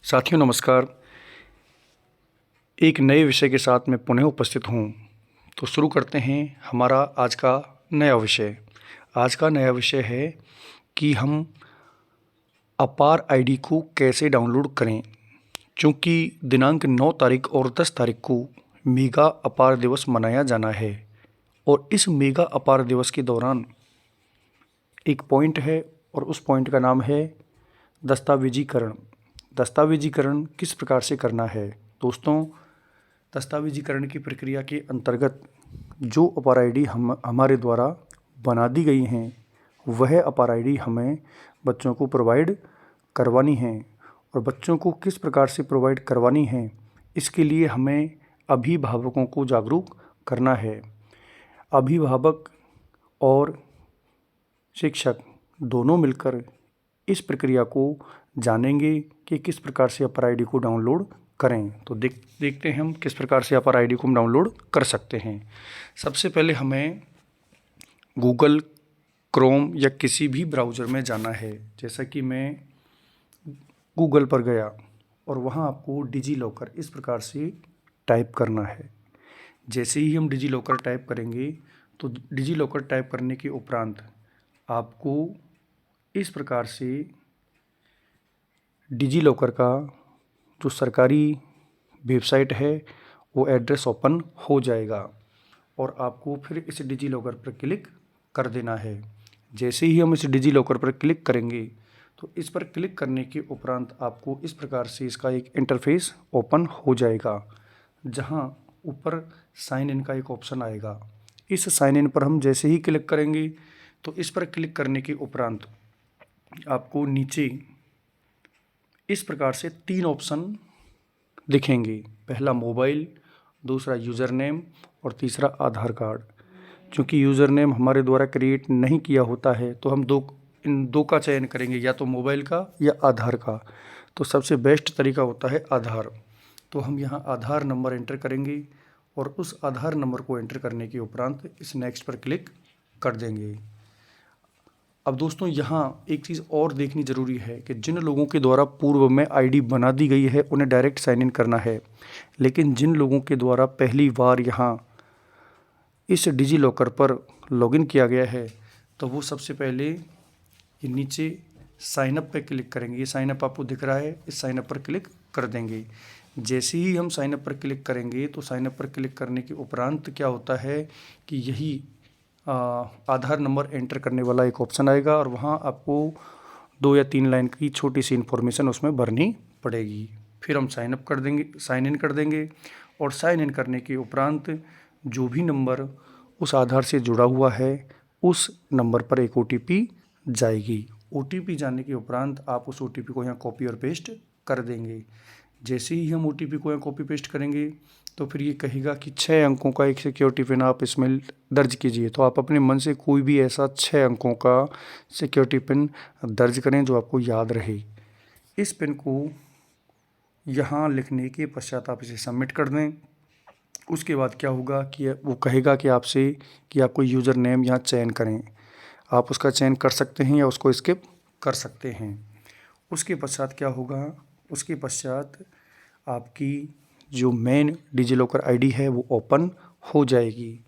साथियों नमस्कार। एक नए विषय के साथ मैं पुनः उपस्थित हूँ। तो शुरू करते हैं हमारा आज का नया विषय। आज का नया विषय है कि हम अपार आईडी को कैसे डाउनलोड करें। चूँकि दिनांक 9 तारीख और 10 तारीख को मेगा अपार दिवस मनाया जाना है और इस मेगा अपार दिवस के दौरान एक पॉइंट है और उस पॉइंट का नाम है दस्तावेजीकरण। दस्तावेजीकरण किस प्रकार से करना है दोस्तों? दस्तावेजीकरण की प्रक्रिया के अंतर्गत जो अपार आईडी हमारे द्वारा बना दी गई हैं वह अपार आईडी हमें बच्चों को प्रोवाइड करवानी है। और बच्चों को किस प्रकार से प्रोवाइड करवानी है, इसके लिए हमें अभिभावकों को जागरूक करना है। अभिभावक और शिक्षक दोनों मिलकर इस प्रक्रिया को जानेंगे कि किस प्रकार से अपार आईडी को डाउनलोड करें। तो देखते हैं हम किस प्रकार से अपार आईडी को हम डाउनलोड कर सकते हैं। सबसे पहले हमें गूगल क्रोम या किसी भी ब्राउज़र में जाना है। जैसा कि मैं गूगल पर गया और वहाँ आपको डिजी लॉकर इस प्रकार से टाइप करना है। जैसे ही हम डिजी लॉकर टाइप करेंगे तो डिजी लॉकर टाइप करने के उपरांत आपको इस प्रकार से डिजी लॉकर का जो सरकारी वेबसाइट है वो एड्रेस ओपन हो जाएगा और आपको फिर इस डिजी लॉकर पर क्लिक कर देना है। जैसे ही हम इस डिजी लॉकर पर क्लिक करेंगे तो इस पर क्लिक करने के उपरांत आपको इस प्रकार से इसका एक इंटरफेस ओपन हो जाएगा, जहां ऊपर साइन इन का एक ऑप्शन आएगा। इस साइन इन पर हम जैसे ही क्लिक करेंगे तो इस पर क्लिक करने के उपरांत आपको नीचे इस प्रकार से 3 ऑप्शन दिखेंगे। पहला मोबाइल, दूसरा यूज़र नेम और तीसरा आधार कार्ड। क्योंकि यूज़र नेम हमारे द्वारा क्रिएट नहीं किया होता है तो हम इन दो का चयन करेंगे, या तो मोबाइल का या आधार का। तो सबसे बेस्ट तरीका होता है आधार। तो हम यहाँ आधार नंबर एंटर करेंगे और उस आधार नंबर को एंटर करने के उपरांत इस नेक्स्ट पर क्लिक कर देंगे। अब दोस्तों यहाँ एक चीज़ और देखनी ज़रूरी है कि जिन लोगों के द्वारा पूर्व में आईडी बना दी गई है उन्हें डायरेक्ट साइन इन करना है, लेकिन जिन लोगों के द्वारा पहली बार यहाँ इस डिजी लॉकर पर लॉगिन किया गया है तो वो सबसे पहले ये नीचे साइन अप पे क्लिक करेंगे। ये साइन अप आपको दिख रहा है, इस साइन अप पर क्लिक कर देंगे। जैसे ही हम साइन अप पर क्लिक करेंगे तो साइन अप पर क्लिक करने के उपरांत क्या होता है कि यही आधार नंबर एंटर करने वाला एक ऑप्शन आएगा और वहाँ आपको 2 या 3 लाइन की छोटी सी इन्फॉर्मेशन उसमें भरनी पड़ेगी। फिर हम साइन अप कर देंगे, साइन इन कर देंगे और साइन इन करने के उपरांत जो भी नंबर उस आधार से जुड़ा हुआ है उस नंबर पर एक OTP जाएगी। OTP जाने के उपरांत आप उस OTP को यहाँ कॉपी और पेस्ट कर देंगे। जैसे ही हम OTP को यहाँ कॉपी पेस्ट करेंगे तो फिर ये कहेगा कि 6 अंकों का एक सिक्योरिटी पिन आप इसमें दर्ज कीजिए। तो आप अपने मन से कोई भी ऐसा 6 अंकों का सिक्योरिटी पिन दर्ज करें जो आपको याद रहे। इस पिन को यहाँ लिखने के पश्चात आप इसे सबमिट कर दें। उसके बाद क्या होगा कि वो कहेगा कि आपसे कि आपको यूज़र नेम यहाँ चयन करें। आप उसका चयन कर सकते हैं या उसको स्किप कर सकते हैं। उसके पश्चात क्या होगा, उसके पश्चात आपकी जो मेन डिजी लॉकर आईडी है वो ओपन हो जाएगी।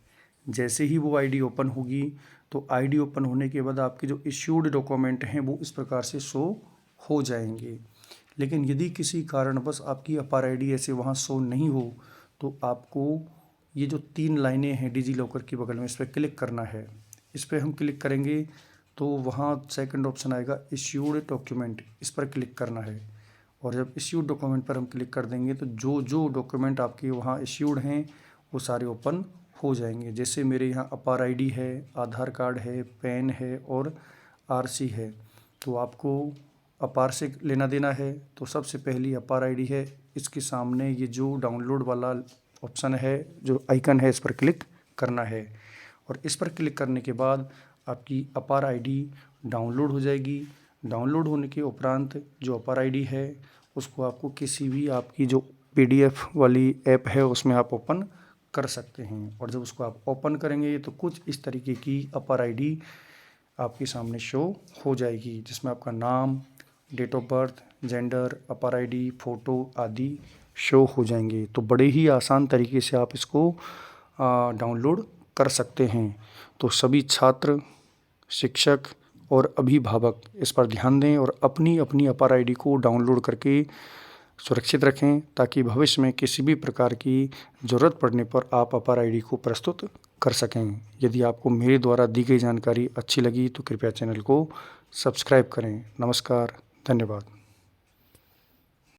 जैसे ही वो आईडी ओपन होगी तो आईडी ओपन होने के बाद आपके जो इश्यूड डॉक्यूमेंट हैं वो इस प्रकार से शो हो जाएंगे। लेकिन यदि किसी कारणवश आपकी अपार आईडी ऐसे वहाँ शो नहीं हो तो आपको ये जो 3 लाइनें हैं डिजी लॉकर की बगल में, इस पर क्लिक करना है। इस पर हम क्लिक करेंगे तो वहाँ सेकंड ऑप्शन आएगा इश्यूड डॉक्यूमेंट, इस पर क्लिक करना है। और जब इश्यूड डॉक्यूमेंट पर हम क्लिक कर देंगे तो जो जो डॉक्यूमेंट आपके वहाँ इश्यूड हैं वो सारे ओपन हो जाएंगे। जैसे मेरे यहाँ अपार आईडी है, आधार कार्ड है, पैन है और RC है। तो आपको अपार से लेना देना है तो सबसे पहली अपार आईडी है, इसके सामने ये जो डाउनलोड वाला ऑप्शन है, जो आइकन है, इस पर क्लिक करना है। और इस पर क्लिक करने के बाद आपकी अपार आईडी डाउनलोड हो जाएगी। डाउनलोड होने के उपरांत जो अपार आईडी है उसको आपको किसी भी आपकी जो PDF वाली ऐप है उसमें आप ओपन कर सकते हैं। और जब उसको आप ओपन करेंगे तो कुछ इस तरीके की अपार आईडी आपके सामने शो हो जाएगी, जिसमें आपका नाम, date of birth, gender, APAAR ID, photo आदि शो हो जाएंगे। तो बड़े ही आसान तरीके से आप इसको डाउनलोड कर सकते हैं। तो सभी छात्र, शिक्षक और अभिभावक इस पर ध्यान दें और अपनी अपनी अपर आईडी को डाउनलोड करके सुरक्षित रखें, ताकि भविष्य में किसी भी प्रकार की ज़रूरत पड़ने पर आप अपर आईडी को प्रस्तुत कर सकें। यदि आपको मेरे द्वारा दी गई जानकारी अच्छी लगी तो कृपया चैनल को सब्सक्राइब करें। नमस्कार, धन्यवाद।